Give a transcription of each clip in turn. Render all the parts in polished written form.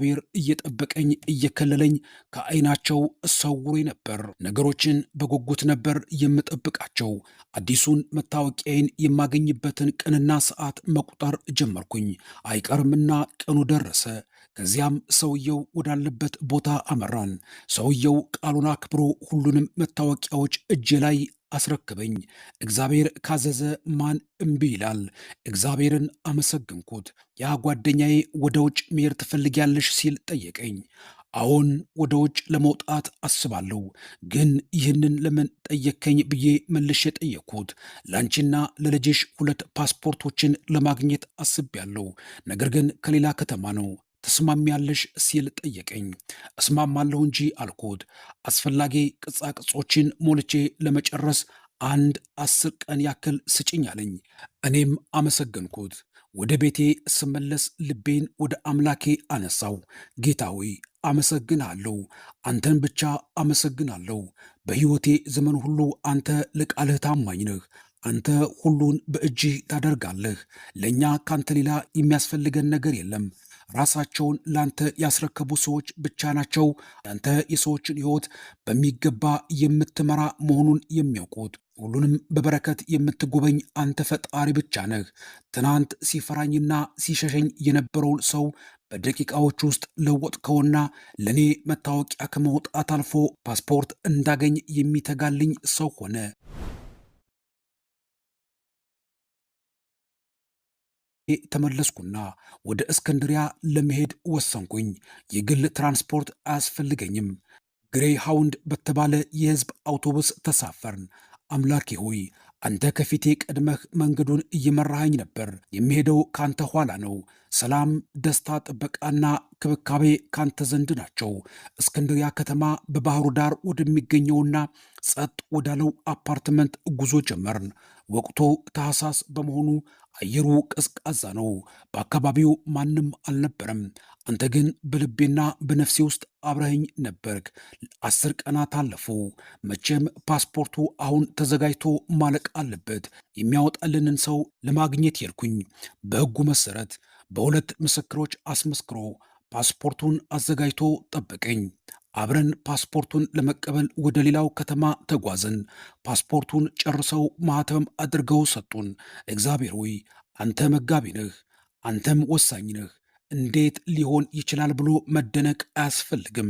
እግዚአብሔር እየጠበቀኝ እየከለለኝ ከዓይናቸው ሰውሮኝ ነበር። ነገሮችን በጉጉት ነበር የምጠብቃቸው። አዲሱን መታወቂያዬን የማገኝበትን ቀንና ሰዓት መቁጠር ጀመርኩኝ። አይቀርምና ቀኑ ደረሰ። ከዚያም ሰውየው ወዳለበት ቦታ አመራን። ሰውየው ቃሉን አክብሮ ሁሉንም መታወቂያዎች እጄ ላይ አስረክበኝ። እግዚአብሔር ካዘዘ ማን እምቢ ይላል? እግዚአብሔርን አመሰግንኩት። ያ ጓደኛዬ ወደ ውጭ መሄድ ትፈልጊያለሽ ሲል ጠየቀኝ። አዎን ወደ ውጭ ለመውጣት አስባለሁ። ግን ይህንን ለምን ጠየከኝ ብዬ መልሼ ጠየቅኩት። ላንቺና ለልጅሽ 2 ፓስፖርቶችን ለማግኘት አስቤያለሁ። ነገር ግን ከሌላ ከተማ ነው። ተስማሚያለሽ ሲል ጠየቀኝ። እስማማለሁ እንጂ አልኩት። አስፈላጊ ቅጻቅጾችን ሞልቼ ለመጨረስ 10 ቀን ያክል ስጭኝ አለኝ። እኔም አመሰገንኩት። ወደ ቤቴ ስመለስ ልቤን ወደ አምላኬ አነሳው። ጌታ ሆይ አመሰግናለሁ፣ አንተን ብቻ አመሰግናለሁ። በሕይወቴ ዘመን ሁሉ አንተ ለቃልህ ታማኝ ነህ። አንተ ሁሉን በእጅህ ታደርጋለህ። ለእኛ ካንተ ሌላ የሚያስፈልገን ነገር የለም። ራሳቸውን ላንተ ያስረከቡ ሰዎች ብቻ ናቸው ያንተ የሰዎችን ሕይወት በሚገባ የምትመራ መሆኑን የሚያውቁት። ሁሉንም በበረከት የምትጎበኝ አንተ ፈጣሪ ብቻ ነህ። ትናንት ሲፈራኝና ሲሸሸኝ የነበረውን ሰው በደቂቃዎች ውስጥ ለወጥከውና ለእኔ መታወቂያ ከመውጣት አልፎ ፓስፖርት እንዳገኝ የሚተጋልኝ ሰው ሆነ። ተመለስኩና ወደ እስክንድሪያ ለመሄድ ወሰንኩኝ። የግል ትራንስፖርት አያስፈልገኝም። ግሬ ሃውንድ በተባለ የሕዝብ አውቶቡስ ተሳፈርን። አምላኬ ሆይ አንተ ከፊቴ ቀድመህ መንገዱን እየመራኸኝ ነበር። የሚሄደው ካንተ ኋላ ነው። ሰላም፣ ደስታ፣ ጥበቃና ክብካቤ ካንተ ዘንድ ናቸው። እስክንድሪያ ከተማ በባህሩ ዳር ወደሚገኘውና ጸጥ ወዳለው አፓርትመንት ጉዞ ጀመርን። ወቅቱ ታህሳስ በመሆኑ አየሩ ቀዝቃዛ ነው። በአካባቢው ማንም አልነበረም። አንተ ግን በልቤና በነፍሴ ውስጥ አብረኸኝ ነበርክ። 10 ቀናት አለፉ። መቼም ፓስፖርቱ አሁን ተዘጋጅቶ ማለቅ አለበት። የሚያወጣልንን ሰው ለማግኘት ሄድኩኝ። በሕጉ መሰረት በ2 ምስክሮች አስመስክሮ ፓስፖርቱን አዘጋጅቶ ጠበቀኝ። አብረን ፓስፖርቱን ለመቀበል ወደ ሌላው ከተማ ተጓዝን። ፓስፖርቱን ጨርሰው ማህተም አድርገው ሰጡን። እግዚአብሔር ሆይ አንተ መጋቢ ነህ፣ አንተም ወሳኝ ነህ። እንዴት ሊሆን ይችላል ብሎ መደነቅ አያስፈልግም።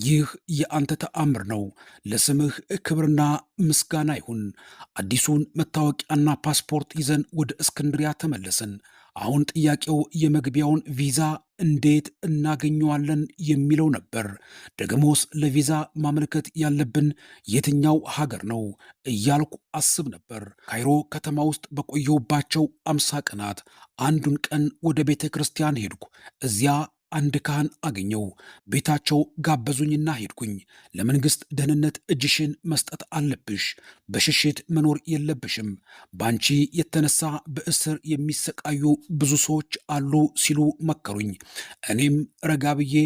ይህ የአንተ ተአምር ነው። ለስምህ ክብርና ምስጋና ይሁን። አዲሱን መታወቂያና ፓስፖርት ይዘን ወደ እስክንድሪያ ተመለስን። አሁን ጥያቄው የመግቢያውን ቪዛ እንዴት እናገኘዋለን የሚለው ነበር። ደግሞስ ለቪዛ ማመልከት ያለብን የትኛው ሀገር ነው እያልኩ አስብ ነበር። ካይሮ ከተማ ውስጥ በቆየሁባቸው 50 ቀናት አንዱን ቀን ወደ ቤተ ክርስቲያን ሄድኩ። እዚያ አንድ ካህን አገኘው። ቤታቸው ጋበዙኝና ሄድኩኝ። ለመንግሥት ደህንነት እጅሽን መስጠት አለብሽ፣ በሽሽት መኖር የለብሽም፣ በአንቺ የተነሳ በእስር የሚሰቃዩ ብዙ ሰዎች አሉ ሲሉ መከሩኝ። እኔም ረጋ ብዬ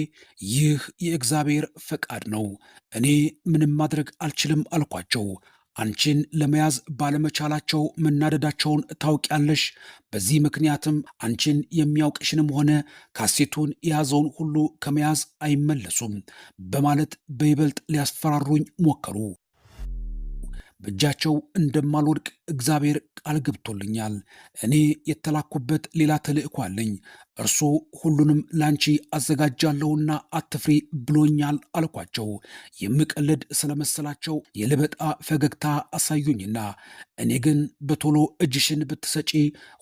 ይህ የእግዚአብሔር ፈቃድ ነው፣ እኔ ምንም ማድረግ አልችልም አልኳቸው። አንቺን ለመያዝ ባለመቻላቸው መናደዳቸውን ታውቂያለሽ። በዚህ ምክንያትም አንቺን የሚያውቅሽንም ሆነ ካሴቱን የያዘውን ሁሉ ከመያዝ አይመለሱም በማለት በይበልጥ ሊያስፈራሩኝ ሞከሩ። በእጃቸው እንደማልወድቅ እግዚአብሔር ቃል ገብቶልኛል። እኔ የተላኩበት ሌላ ተልእኮ አለኝ። እርሱ ሁሉንም ላንቺ አዘጋጃለሁና አትፍሪ ብሎኛል አልኳቸው። የምቀልድ ስለመሰላቸው የልበጣ ፈገግታ አሳዩኝና እኔ ግን በቶሎ እጅሽን ብትሰጪ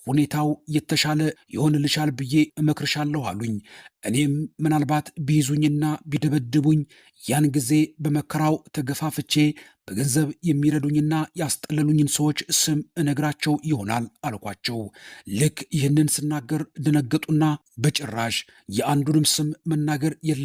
ሁኔታው የተሻለ ይሆንልሻል ብዬ እመክርሻለሁ አሉኝ። እኔም ምናልባት ቢይዙኝና ቢደበድቡኝ ያን ጊዜ በመከራው ተገፋፍቼ በገንዘብ የሚረዱኝና ያስጠለሉኝን ሰዎች ስም እነግራቸው ይሆናል አልኳቸው። ልክ ይህንን ስናገር ደነገጡና በጭራሽ የአንዱንም ስም መናገር የለ